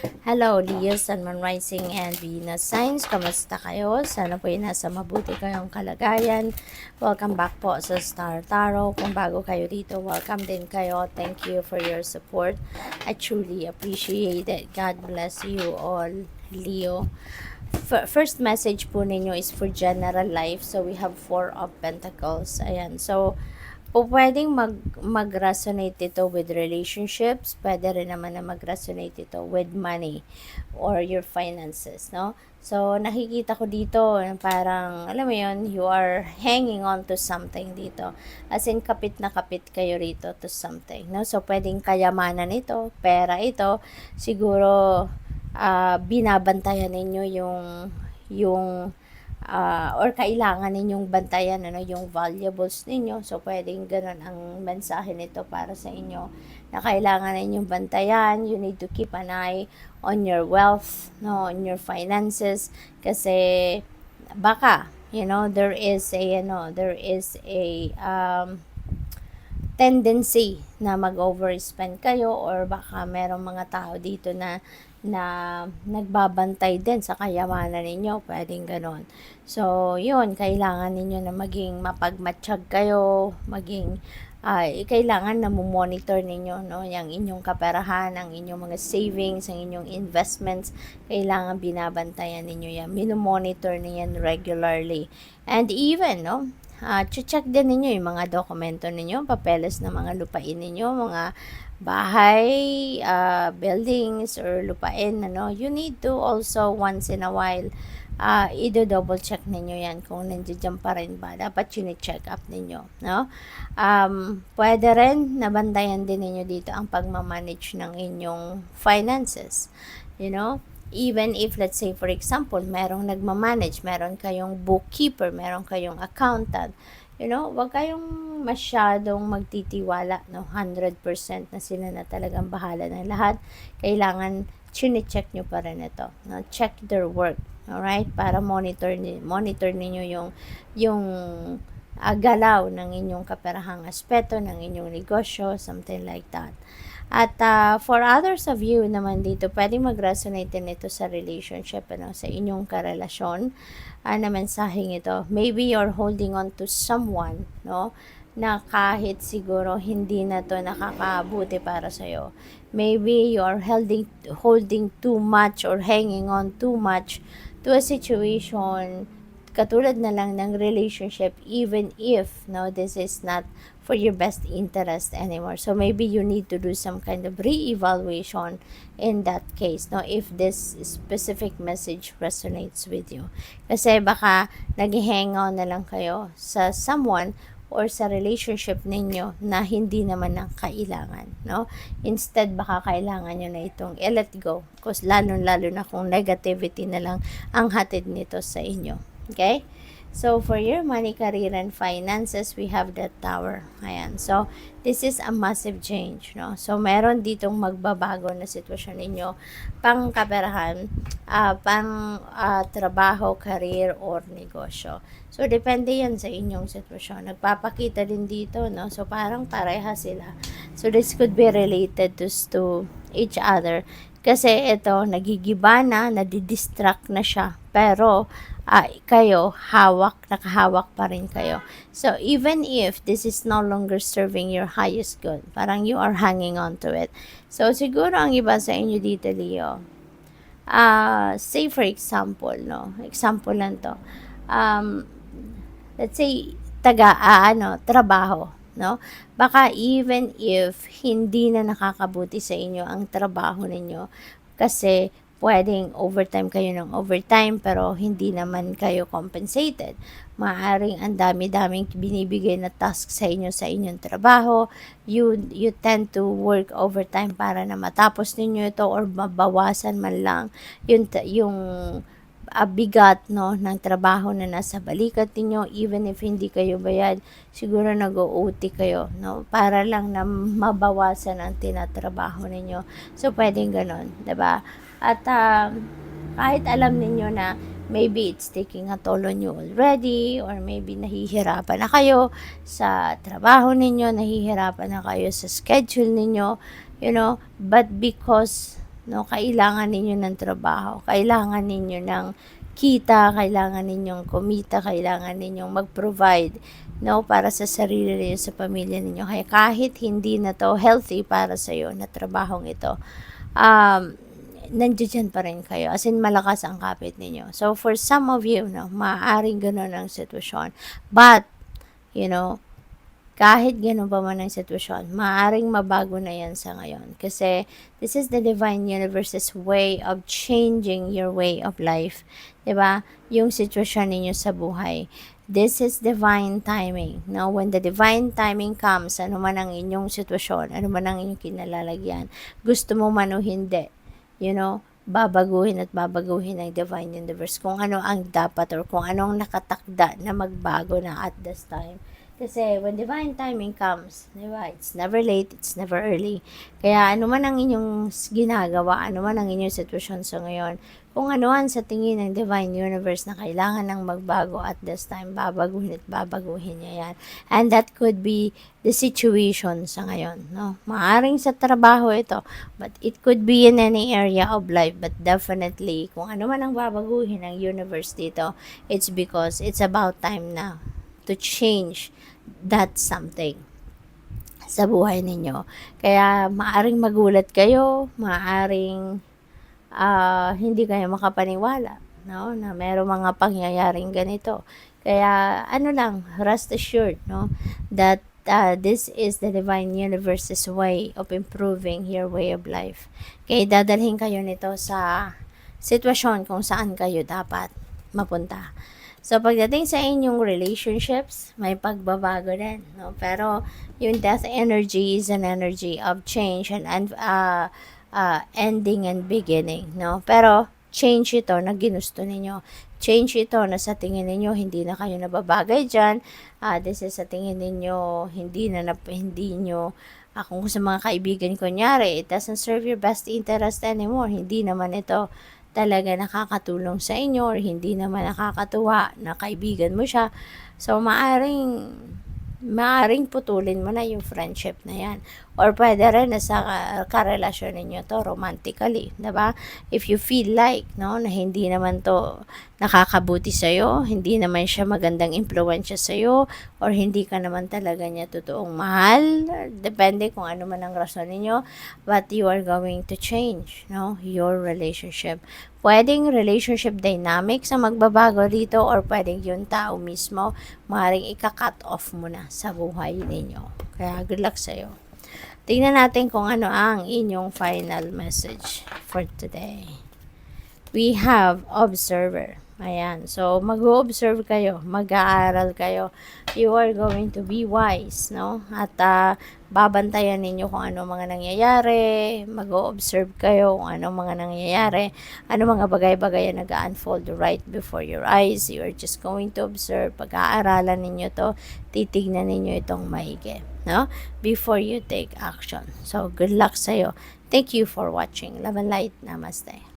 Hello, Leo, Sun, Moon Rising, and Venus Signs. Kamusta kayo? Sana po nasa mabuti kayong kalagayan. Welcome back po sa Star Tarot. Kung bago kayo dito, welcome din kayo. Thank you for your support. I truly appreciate it. God bless you all, Leo. First message po ninyo is for general life. So, we have Four of Pentacles. Ayan. So, pwedeng mag-resonate ito with relationships, pwede rin naman na mag-resonate ito with money or your finances, no? So, nakikita ko dito, parang, alam mo yun, you are hanging on to something dito. As in, kapit na kapit kayo rito to something, no? So, pwedeng kayamanan ito, pera ito, siguro, binabantayan ninyo yung or kailangan ninyong bantayan yung valuables ninyo. So pwedeng ganun ang mensahe nito para sa inyo, na kailangan ninyong bantayan. You need to keep an eye on your wealth, no, on your finances, kasi baka there is a tendency na mag-overspend kayo, or baka merong mga tao dito na nagbabantay din sa kayamanan ninyo, pwedeng ganon. So, yun, kailangan ninyo na maging mapagmatsyag kayo, maging kailangan na monitor ninyo, no, yung inyong kaperahan, ang inyong mga savings, ang inyong investments, kailangan binabantayan ninyo yan, minomonitor niyan regularly. And even, no, check din ninyo yung mga dokumento ninyo, papeles ng mga lupain ninyo, mga bahay, buildings, or lupain, you need to also once in a while, i-double check ninyo yan kung nandiyan pa rin ba. Dapat check up ninyo, no? Pwede rin nabantayan din ninyo dito ang pagmamanage ng inyong finances, even if, let's say, for example, merong nagmamanage, meron kayong bookkeeper, meron kayong accountant, wag kayong masyadong magtitiwala, 100% na sila na talagang bahala ng lahat. Kailangan chine-check nyo pa rin ito, no? Check their work, alright? Para monitor ninyo yung galaw ng inyong kaperahang aspeto, ng inyong negosyo, something like that. At for others of you naman dito, pwedeng mag-resonate din ito sa relationship, sa inyong karelasyon, na mensaheng ito. Maybe you're holding on to someone, no, na kahit siguro hindi na to nakakabuti para sa'yo. Maybe you're holding too much or hanging on too much to a situation, katulad na lang ng relationship, even if, no, this is not for your best interest anymore. So maybe you need to do some kind of re-evaluation in that case, no, if this specific message resonates with you. Kasi baka nag-hang on na lang kayo sa someone or sa relationship ninyo na hindi naman ang kailangan, no? Instead, baka kailangan nyo na itong i-let go, because lalo na kung negativity na lang ang hatid nito sa inyo. Okay? So, for your money, career, and finances, we have the Tower. Ayan. So, this is a massive change, no? So, meron ditong magbabago na sitwasyon ninyo, pang kaperahan, pang trabaho, career, or negosyo. So, depende yan sa inyong sitwasyon. Nagpapakita din dito, no? So, parang pareha sila. So, this could be related to each other. Kasi ito, nagigiba na, nadidistract na siya. Pero, kayo, nakahawak pa rin kayo. So, even if this is no longer serving your highest good, parang you are hanging on to it. So, siguro ang iba sa inyo dito, Leo, say for example, no, example lang to, let's say, trabaho, no? Baka even if hindi na nakakabuti sa inyo ang trabaho ninyo, kasi pwedeng overtime kayo ng overtime pero hindi naman kayo compensated. Maaaring ang dami-daming binibigay na task sa inyong trabaho. You tend to work overtime para na matapos ninyo ito, or mabawasan man lang yung bigat, no, ng trabaho na nasa balikat niyo. Even if hindi kayo bayad, siguro nag-OT kayo, no, para lang na mabawasan ang tinatrabaho ninyo. So pwedeng ganon, 'di ba? At kahit alam niyo na maybe it's taking a toll on you already, or maybe nahihirapan na kayo sa trabaho ninyo, nahihirapan na kayo sa schedule ninyo, but because no? Kailangan ninyo ng trabaho, kailangan ninyo ng kita, kailangan ninyong kumita, kailangan ninyong mag-provide, no, para sa sarili ninyo, sa pamilya ninyo. Kaya kahit hindi na to healthy para sa iyo na trabahong ito, nandiyan pa rin kayo. As in, malakas ang kapit ninyo. So, for some of you, no, maaaring ganun ang sitwasyon. But, you know, kahit ganun pa man ang sitwasyon, maaaring mabago na yan sa ngayon. Kasi, this is the divine universe's way of changing your way of life. Diba? Yung sitwasyon ninyo sa buhay. This is divine timing. Now, when the divine timing comes, ano man ang inyong sitwasyon, ano man ang inyong kinalalagyan, gusto mo man o hindi, you know, babaguhin at babaguhin ng divine universe kung ano ang dapat or kung ano ang nakatakda na magbago na at this time. Kasi when divine timing comes, diba, it's never late, it's never early. Kaya ano man ang inyong ginagawa, ano man ang inyong sitwasyon sa ngayon, kung anuan sa tingin ng divine universe na kailangan ng magbago at this time, babaguhin at babaguhin niya yan. And that could be the situation sa ngayon, no? Maaring sa trabaho ito, but it could be in any area of life. But definitely, kung ano man ang babaguhin ng universe dito, it's because it's about time na to change that something sa buhay ninyo. Kaya maaring magulat kayo, maaring hindi kayo makapaniwala, no, na merong mga pangyayaring ganito. Kaya ano lang, rest assured, no, that this is the divine universe's way of improving your way of life. Kaya dadalhin kayo nito sa sitwasyon kung saan kayo dapat mapunta. So, pagdating sa inyong relationships, may pagbabago din, no? Pero, yung death energy is an energy of change and ending and beginning, no? Pero, change ito na ginusto ninyo. Change ito na sa tingin ninyo, hindi na kayo nababagay dyan. This is sa tingin ninyo, hindi nyo, kung sa mga kaibigan, kunyari, it doesn't serve your best interest anymore. Hindi naman ito talaga nakakatulong sa inyo or hindi naman nakakatuwa na kaibigan mo siya. So, maaring putulin mo na yung friendship na yan. Or pwede rin na sa karelasyon ninyo to romantically, diba? If you feel like, no, na hindi naman to nakakabuti sa'yo, hindi naman siya magandang impluensya sa'yo, or hindi ka naman talaga niya totoong mahal, depende kung ano man ang rason ninyo, but you are going to change, no, your relationship. Pwedeng relationship dynamics ang magbabago dito, or pwedeng yung tao mismo, maaaring ika-cut off mo na sa buhay ninyo. Kaya good luck sa'yo. Tingnan natin kung ano ang inyong final message for today. We have observer. Ayan. So, mag-observe kayo. Mag-aaral kayo. You are going to be wise, no? At babantayan ninyo kung ano mga nangyayari. Mag-observe kayo kung ano mga nangyayari. Ano mga bagay-bagay na nag-unfold right before your eyes. You are just going to observe. Pag-aaralan ninyo to, titignan ninyo itong maigi, no? Before you take action. So, good luck sa'yo. Thank you for watching. Love and light. Namaste.